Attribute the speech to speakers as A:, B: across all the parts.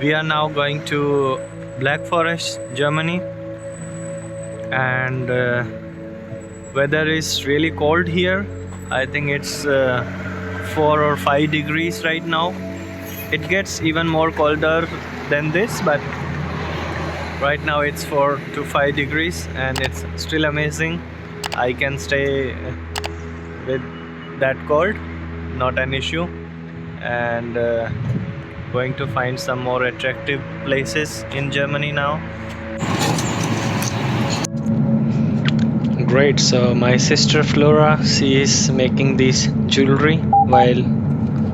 A: We are now going to Black Forest, Germany, and weather is really cold here. I think it's 4 or 5 degrees right now. It gets even more colder than this, but right now it's 4 to 5 degrees and it's still amazing. I can stay with that cold, not an issue. And going to find some more attractive places in Germany now. Great, so my sister Flora, she is making this jewelry while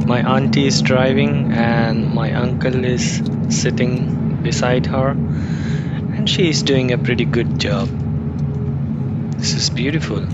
A: my auntie is driving and my uncle is sitting beside her, and she is doing a pretty good job. This is beautiful.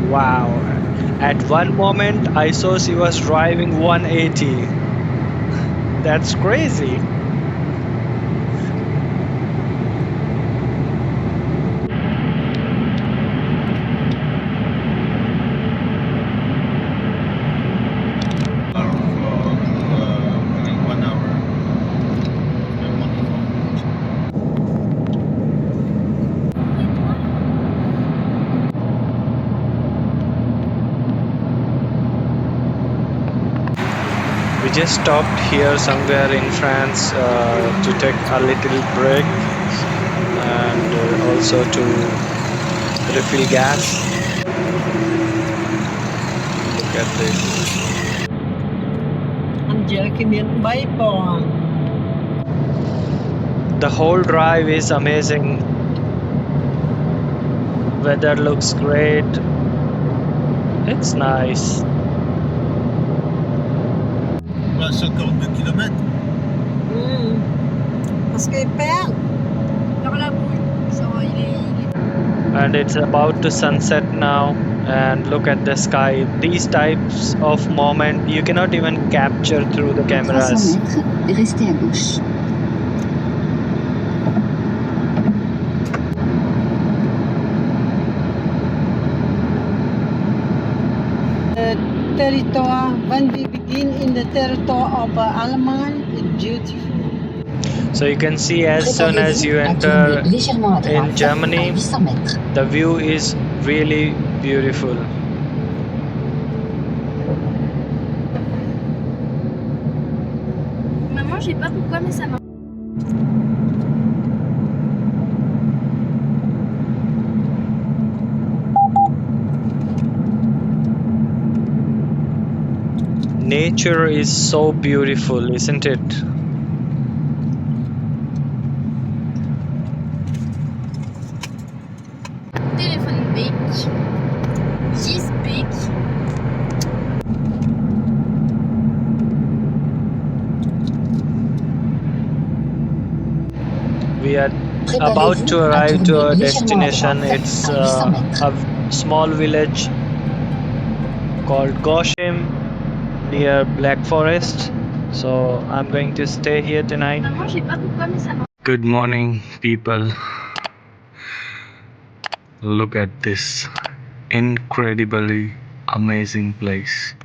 A: Wow, at one moment I saw she was driving 180. That's crazy. We just stopped here somewhere in France to take a little break and also to refill gas. Look at this. The whole drive is amazing. Weather looks great. It's nice.
B: 52 km.
C: Parce qu'il perd dans la boule.
A: And it's about to sunset now, and look at the sky. These types of moment you cannot even capture through the cameras.
D: 300 mètres, restez à gauche.
C: Territoire, when we begin in the territory of Allemagne, it's beautiful.
A: So you can see as soon as you enter in Germany, the view is really beautiful.
E: Maman, je sais pas pourquoi, mais ça m'a...
A: Nature is so beautiful, isn't it?
E: Téléphone bec, gis bec.
A: We are about to arrive to our destination. It's a small village called Gosheim near Black Forest. So I'm going to stay here tonight.
E: Maman, je sais pas pourquoi, mais ça m'a...
A: Good morning, people. Look at this incredibly amazing place.